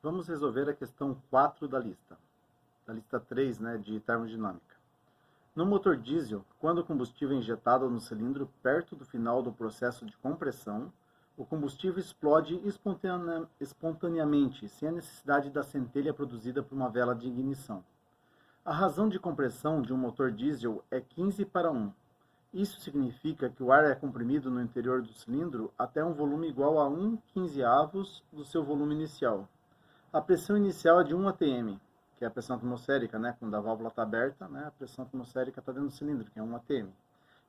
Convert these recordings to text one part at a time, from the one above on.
Vamos resolver a questão 4 da lista 3, né, de termodinâmica. No motor diesel, quando o combustível é injetado no cilindro perto do final do processo de compressão, o combustível explode espontaneamente, sem a necessidade da centelha produzida por uma vela de ignição. A razão de compressão de um motor diesel é 15:1. Isso significa que o ar é comprimido no interior do cilindro até um volume igual a 1/15 do seu volume inicial. A pressão inicial é de 1 atm, que é a pressão atmosférica, né? Quando a válvula está aberta, né? A pressão atmosférica está dentro do cilindro, que é 1 atm.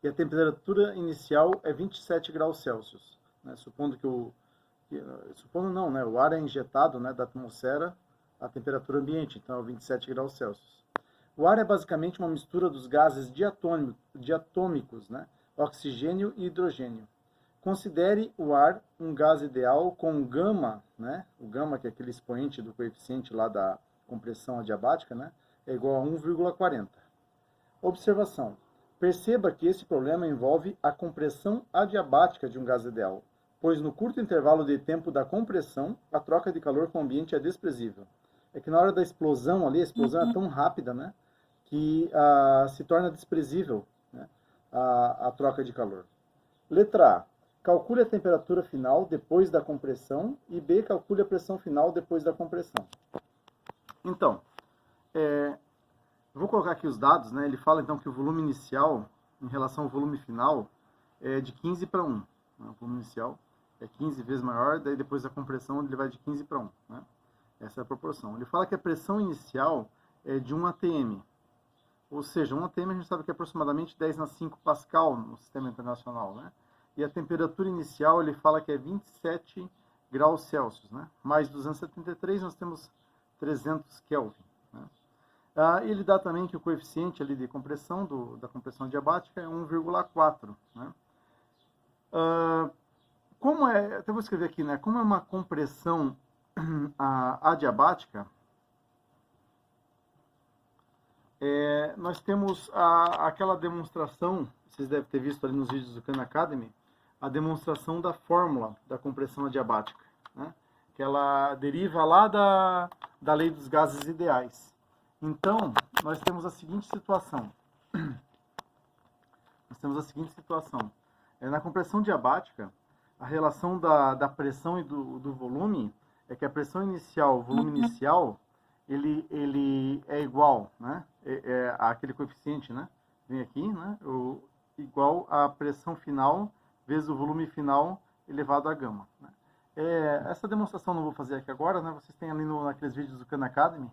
E a temperatura inicial é 27 graus Celsius, né? Supondo não, né? O ar é injetado, né, da atmosfera à temperatura ambiente, então é 27 graus Celsius. O ar é basicamente uma mistura dos gases diatômicos, né? Oxigênio e hidrogênio. Considere o ar um gás ideal com gama, né? O gama, que é aquele expoente do coeficiente lá da compressão adiabática, né? É igual a 1,40. Observação. Perceba que esse problema envolve a compressão adiabática de um gás ideal, pois no curto intervalo de tempo da compressão, a troca de calor com o ambiente é desprezível. É que na hora da explosão ali, a explosão é tão rápida, né? Que se torna desprezível, né, a troca de calor. Letra A. Calcule a temperatura final depois da compressão e B. Calcule a pressão final depois da compressão. Então, vou colocar aqui os dados, né? Ele fala então que o volume inicial em relação ao volume final é de 15:1. Né? O volume inicial é 15 vezes maior, daí depois da compressão ele vai de 15:1. Né? Essa é a proporção. Ele fala que a pressão inicial é de 1 atm. Ou seja, 1 atm a gente sabe que é aproximadamente 10⁵ Pascal no sistema internacional, né? E a temperatura inicial ele fala que é 27 graus Celsius, né? Mais 273 nós temos 300 Kelvin. Né? Ele dá também que o coeficiente ali de compressão da compressão adiabática é 1,4. Né? Até vou escrever aqui, né? Como é uma compressão adiabática, nós temos aquela demonstração, vocês devem ter visto ali nos vídeos do Khan Academy, a demonstração da fórmula da compressão adiabática, né? Que ela deriva lá da lei dos gases ideais. Então, nós temos a seguinte situação. Na compressão adiabática, a relação da pressão e do volume é que a pressão inicial, o volume inicial, ele é igual, né? Aquele coeficiente, né? Vem aqui, né? Igual à pressão final vezes o volume final elevado a gama. Né? Essa demonstração não vou fazer aqui agora, né? Vocês têm ali naqueles vídeos do Khan Academy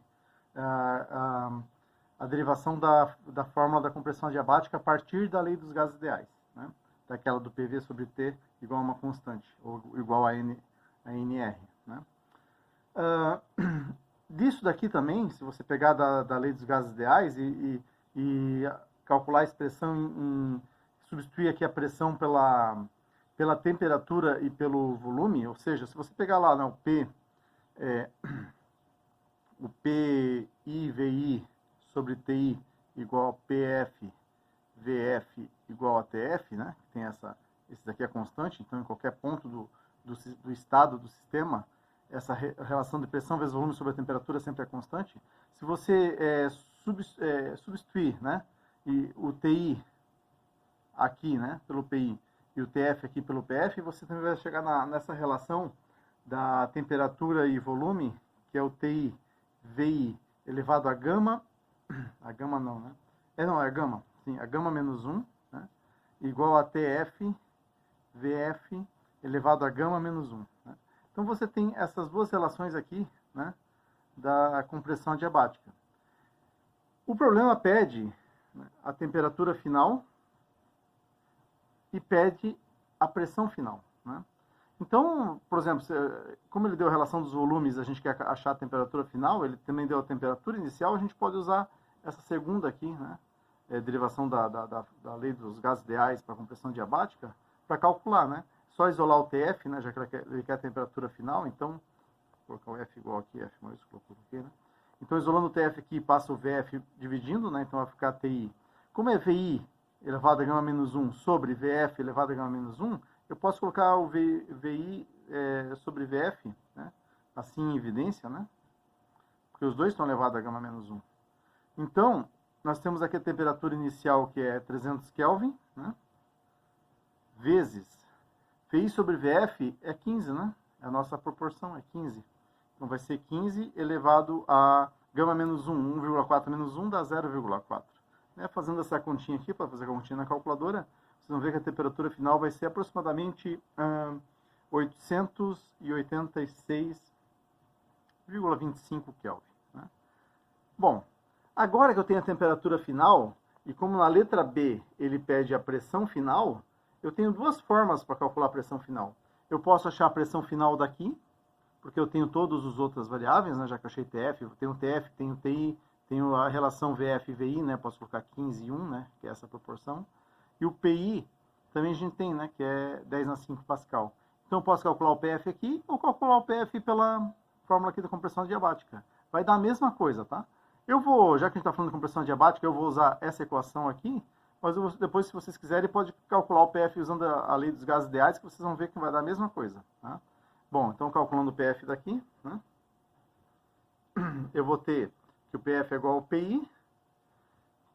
a derivação da fórmula da compressão adiabática a partir da lei dos gases ideais, né? Daquela do PV sobre T igual a uma constante, ou igual a NR. Né? Disso daqui também, se você pegar da lei dos gases ideais e calcular a expressão, substituir aqui a pressão pela temperatura e pelo volume, ou seja, se você pegar lá, né, o PI/VI sobre TI igual a PF, VF igual a TF, né, que tem esse daqui é constante, então em qualquer ponto do estado do sistema, essa relação de pressão vezes volume sobre a temperatura sempre é constante. Se você substituir, né, e o TI aqui, né, pelo PI e o TF aqui pelo PF, você também vai chegar nessa relação da temperatura e volume, que é o TI VI elevado a gama não, né? É a gama, sim, a gama menos 1, né, igual a TF VF elevado a gama menos 1. Né? Então você tem essas duas relações aqui, né, da compressão adiabática. O problema pede, né, a temperatura final e pede a pressão final. Né? Então, por exemplo, como ele deu a relação dos volumes, a gente quer achar a temperatura final, ele também deu a temperatura inicial, a gente pode usar essa segunda aqui, né, derivação da lei dos gases ideais para a compressão adiabática, para calcular, né? Só isolar o TF, né, já que ele quer a temperatura final, então, vou colocar o F igual aqui, F maiúsculo, aqui, né? Então, isolando o TF aqui, passa o VF dividindo, né? Então vai ficar TI. Como é VI elevado a gama menos 1 sobre VF elevado a gama menos 1, eu posso colocar o VI sobre VF, né? assim em evidência, né? Porque os dois estão elevados a gama menos 1. Então, nós temos aqui a temperatura inicial, que é 300 Kelvin, né? Vezes Fi sobre VF é 15, né? A nossa proporção é 15. Então, vai ser 15 elevado a gama menos 1. 1,4 menos 1 dá 0,4. Né? Fazendo essa continha aqui, para fazer a continha na calculadora, vocês vão ver que a temperatura final vai ser aproximadamente 886,25 Kelvin. Né? Bom, agora que eu tenho a temperatura final, e como na letra B ele pede a pressão final, eu tenho duas formas para calcular a pressão final. Eu posso achar a pressão final daqui, porque eu tenho todas as outras variáveis, né, já que eu achei TF, eu tenho TF, tenho TI, tenho a relação VF e VI, né, posso colocar 15 e 1, né, que é essa proporção. E o PI também a gente tem, né, que é 10/5 Pascal. Então eu posso calcular o PF aqui ou calcular o PF pela fórmula aqui da compressão adiabática. Vai dar a mesma coisa, tá? Eu vou, já que a gente está falando de compressão adiabática, eu vou usar essa equação aqui, mas depois, se vocês quiserem, pode calcular o PF usando a lei dos gases ideais, que vocês vão ver que vai dar a mesma coisa. Tá? Bom, então calculando o PF daqui, né? Eu vou ter que o PF é igual ao PI.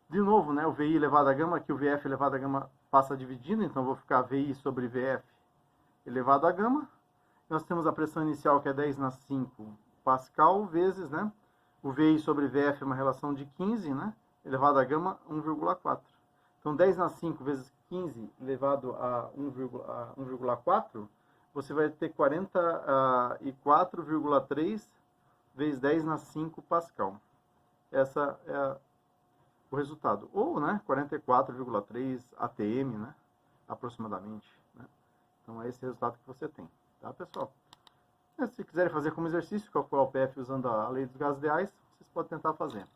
De novo, né, o VI elevado a gama, aqui o VF elevado a gama passa dividindo, então eu vou ficar VI sobre VF elevado a gama. Nós temos a pressão inicial, que é 10/5 Pascal, vezes, né, o VI sobre VF é uma relação de 15, né, elevado a gama 1,4. Então, 10/5 vezes 15 elevado a 1,4, você vai ter 44,3 vezes 10/5 Pascal. Essa é o resultado. Ou, né, 44,3 ATM, né, aproximadamente. Né? Então, é esse resultado que você tem. Tá, pessoal? Se quiserem fazer como exercício, calcular o PF usando a lei dos gases ideais, vocês podem tentar fazer.